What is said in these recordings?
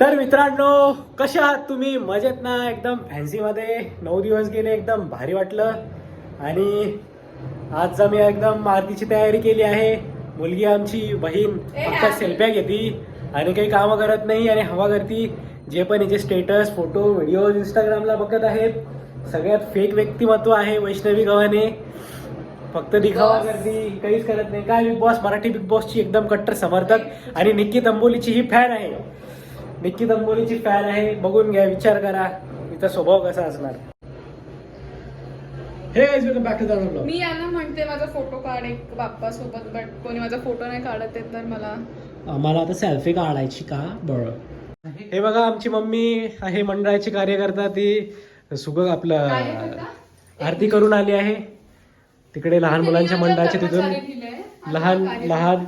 तर मित्रांनो, कशा आहात तुम्ही? मजेत ना? एकदम फॅन्सी मध्ये 9 दिवस गेले, एकदम भारी वाटलं. आणि आज आम्ही एकदम आरतीची तयारी केली आहे. मुलगी आमची बहीण फक्त सेल्फ्या घेती आणि काही कामं करत नाही आणि हवा करती. जे पण हिचे स्टेटस, फोटो, व्हिडिओ इंस्टाग्रामला बघत आहेत, सगळ्यात फेक व्यक्तिमत्व आहे वैष्णवी गव्हाणे. फक्त दिखावा करती, काहीच करत नाही. काय बिग बॉस, मराठी बिग बॉसची एकदम कट्टर समर्थक आणि निक्की तंबोलीची ही फॅन आहे. निक्की तंबोलीची फॅन आहे. बघून घ्या, विचार करा तिचा स्वभाव कसा असणार. Hey guys, welcome back to the vlog. मी यांना म्हणते माझा फोटो काढ एक बाप्पा सोबत, बट कोणी माझा फोटो नाही काढत आहे, तर मला आता सेल्फी काढायची का बरं. हे बघा, आमची मम्मी आहे मंडळाची कार्यकर्ता. ती सुगं आपलं आरती करून आली आहे. तिकडे लहान मुलांच्या मंडळाचे तिथून लहान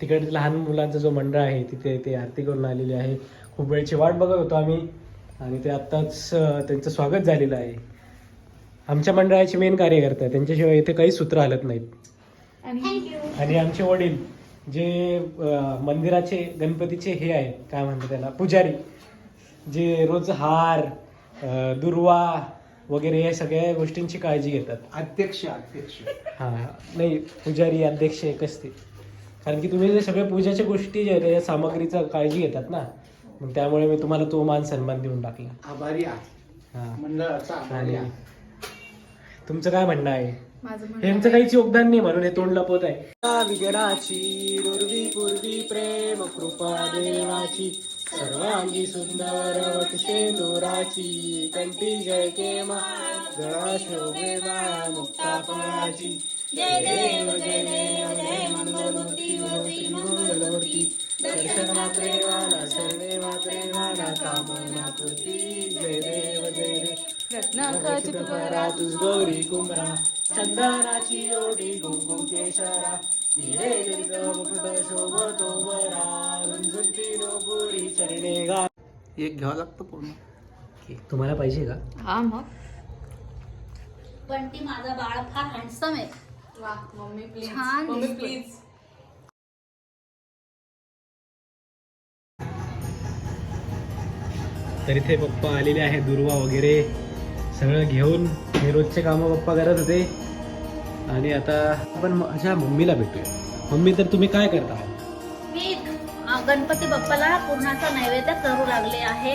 तिकडे लहान मुलांचा जो मंडळ आहे तिथे ते आरती करून आलेली आहे. खूप वेळची वाट बघत होतो आम्ही आणि ते आत्ताच त्यांचं स्वागत झालेलं आहे. आमच्या मंडळाचे मेन कार्यकर्ता, त्यांच्याशिवाय इथे काही सूत्र हलत नाहीत. आणि आमचे वडील जे मंदिराचे गणपतीचे हे आहेत, काय म्हणतात त्याला, पुजारी, जे रोज हार, दुर्वा वगैरे या सगळ्या गोष्टींची काळजी घेतात. अध्यक्ष हा, नाही, पुजारी अध्यक्ष एकच ते. कारण की तुम्ही जे सगळे पूजाच्या गोष्टी ज्या आहेत त्या सामग्रीचा काळजी घेतात ना, मग त्यामुळे मी तुम्हाला तो मान सन्मान देऊन टाकला. आभारी आहे हा. मंडळाचा आभारी आहे. तुमचं काय म्हणणं आहे? माझं म्हणणं यांचं काहीच योगदान नाही म्हणून हे तोंड लपवत आहे. विघ्नाची दुर्वी पूर्वी प्रेम कृपा देवाची, सर्वांगी सुंदर वट शेंदुराची, कंठी जय केमा गळा शोभे माळा मुक्ता फळाची, जय देव जय देव जय मंगलमूर्ती होती मंगलमूर्ती, दर्शन मात्रे वाला सर्वे मात्रे वाला कामना पूर्ती, जय देव जय देव रत्नाकाची तुकारा तुझ गौरी कुमरा, चंदनाची ओढी कुंकुम केशरा, हिरे दीर्घ मुकुट शोभतो बरा, रुंझुंती नोपुरी चरणे गा. एक घ्यावं लागतं पूर्ण. तुम्हाला पाहिजे का? हा मग पण ती माझा बाळ फार हँडसम आहे. वा मम्मी प्लीज, छान मम्मी दिसतोय. प्लीज. तर इथे पप्पा आलेले आहे, दुर्वा वगैरे सगळं घेऊन. हे रोजचे कामं पप्पा करत होते आणि आता आपण अशा मम्मीला भेटूया. मम्मी, तर तुम्ही काय करता? मी गणपती बाप्पाला पूर्णाचा नैवेद्य करू लागले आहे.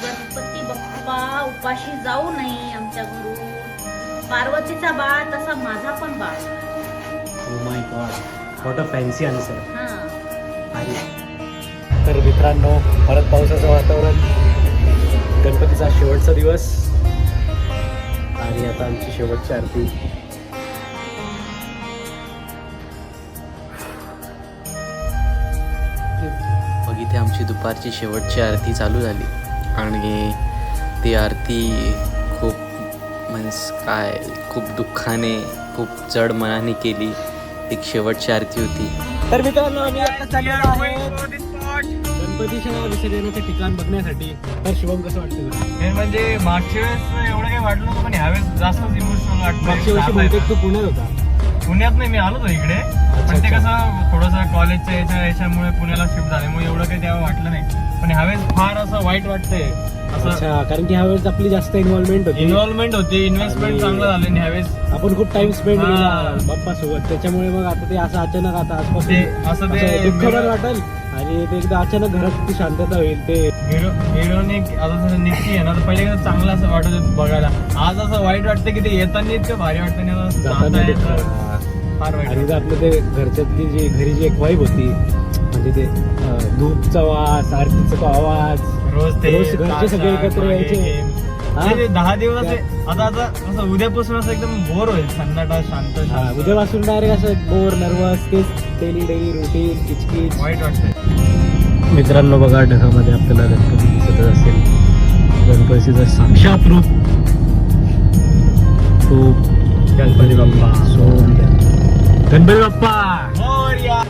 गणपती बाप्पा उपाशी जाऊ नये आमच्या घरून. पार्वतीचा बाळ तसा माझा पण बाळ. Oh my God, what a fancy answer. हा, तर मित्रांनो, परत पावसाचं वातावरण, गणपतीचा शेवटचा दिवस आणि आता आमची शेवटची आरती. मग इथे आमची दुपारची शेवटची आरती चालू झाली आणि ती आरती खूप खूप दुःखाने, खूप जड मनाने केली. एक शेवटची आरती होती. तर मित्रांनो, आम्ही आता चाललेलो आहे गणपतीच्या विसर्जनाचे ठिकाण बघण्यासाठी. तर शिवम, कसं वाटतं तुला? हे म्हणजे मागच्या वेळेस एवढं काही वाटलं नव्हतं, पण ह्यावेळेस जास्तच इमोशनल मागच्या वर्षी बहुतेक वाटतं. तू पुण्यात होता. पुण्यात नाही, मी आलो होतो इकडे, पण ते कसं थोडंसं कॉलेजच्या याच्यामुळे पुण्याला शिफ्ट झाल्यामुळे एवढं काही तेव्हा वाटलं नाही. पण ह्यावेळेस फार असं वाईट वाटतंय. असं अच्छा, कारण की ह्यावेळेस आपली जास्त इन्व्हॉल्वमेंट होती. इन्व्हॉल्वमेंट होती, इन्व्हेस्टमेंट चांगलं झालं आणि ह्यावेळेस आपण खूप टाइम स्पेंड हा. केला बाप्पा सोबत. त्याच्यामुळे मग आता ते असं अचानक आता आसपास ते असं ते दुःख पण वाटेल आणि ते एकदा अचानक घरात ती शांतता होईल. ते हिरोने आता जसं निघती आहे ना, तर पहिले कसं चांगलं असं वाटत होतं बघायला. आज असं वाईट वाटतं की ते येताना इतकं भारी वाटतं आणि आता जाताना जाताना दुःख. तर फार वाईट आणि वाटतं. आपलं ते घरच्यातली जी घरी जी एक वाईब होती, म्हणजे ते धूपचा वास, आरतीचा तो आवाज, रोज ते रोज घरचे सगळे एकत्र मागे यायचे. game. हा? ते 10 दिवस आता असं उद्यापासून असं एकदम बोर होईल, सन्नाटा शांत हा, शांत. उद्यापासून डायरेक्ट असं बोर, नर्वस, तेच डेली रुटीन, किचकिच. वाईट वाटतंय. मित्रांनो, बघा, ढगामध्ये आपल्याला गणपती दिसत असेल. गणपतीचं साक्षात रूप तो गणपती बाप्पा. गणपती बाप्पा. मोरया.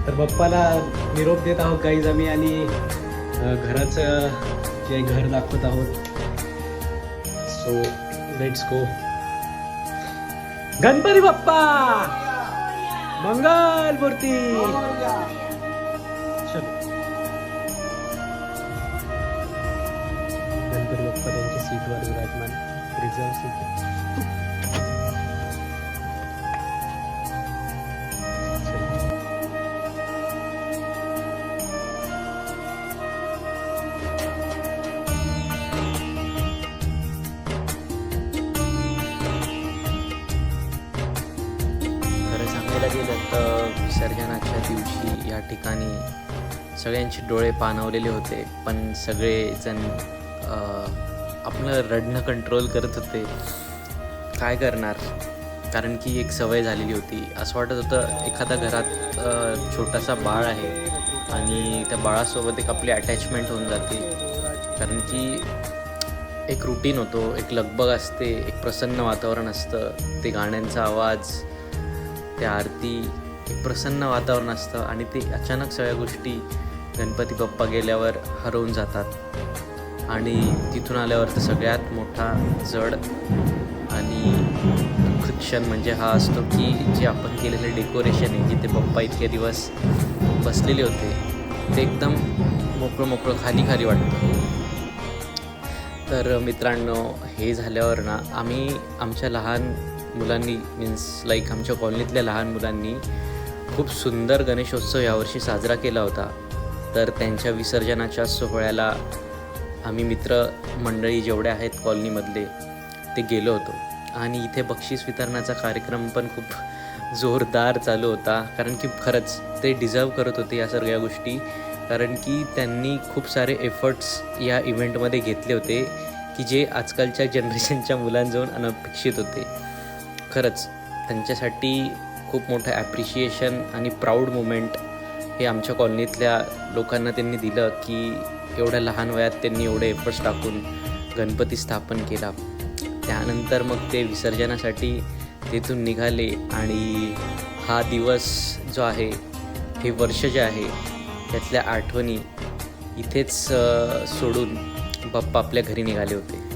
तर बाप्पाला निरोप देत आहोत गाईज आम्ही आणि घराचं जे घर दाखवत आहोत. So let's go. Ganpati Bappa Mangal Murti. चलो. बाप्पा त्यांच्या सीटवर विराजमान, रिझर्व सीट. खरं सांगायला गेलं तर विसर्जनाच्या दिवशी या ठिकाणी सगळ्यांचे डोळे पाणावलेले होते, पण सगळेजण आपलं रडणं कंट्रोल करत होते. काय करणार, कारण की एक सवय झालेली होती. असं वाटत होतं एखाद्या घरात छोटासा बाळ आहे आणि त्या बाळासोबत एक आपली अटॅचमेंट होऊन जाते, कारण की एक रुटीन होतो, एक लगबग असते, एक प्रसन्न वातावरण असतं. ते गाण्यांचा आवाज, त्या आरती, एक प्रसन्न वातावरण असतं आणि ते अचानक सगळ्या गोष्टी गणपती बाप्पा गेल्यावर हरवून जातात. आणि तिथून आल्यावर तर सगळ्यात मोठा जड आणि दुःखद क्षण म्हणजे हा असतो की जे आपण केलेलं डेकोरेशन आहे, जिथे बाप्पा इतके दिवस बसलेले होते, ते एकदम मोकळं मोकळं खाली खाली वाटतं. तर मित्रांनो, हे झाल्यावर ना आम्ही आमच्या लहान मुलांनी मीन्स लाईक आमच्या कॉलनीतल्या लहान मुलांनी खूप सुंदर गणेशोत्सव यावर्षी साजरा केला होता. तर त्यांच्या विसर्जनाच्या सोहळ्याला आम्ही मित्रमंडळी जेवढे आहेत कॉलनीमधले ते गेलो होतो. आणि इथे बक्षीस वितरणाचा कार्यक्रम पण खूप जोरदार चालू होता, कारण की खरंच ते डिझर्व करत होते या सगळ्या गोष्टी, कारण की त्यांनी खूप सारे एफर्ट्स या इव्हेंटमध्ये घेतले होते की जे आजकालच्या जनरेशनच्या मुलांजवळून अनपेक्षित होते. खरंच त्यांच्यासाठी खूप मोठं ॲप्रिशिएशन आणि प्राऊड मुमेंट हे आमच्या कॉलनीतल्या लोकांना त्यांनी दिलं की एवढ्या लहान वयात त्यांनी एवढे एफर्ट्स टाकून गणपती स्थापन केला. त्यानंतर मग ते विसर्जनासाठी तिथून निघाले आणि हा दिवस जो आहे, हे वर्ष जे आहे, त्यातल्या आठवणी इथेच सोडून बाप्पा आपल्या घरी निघाले होते.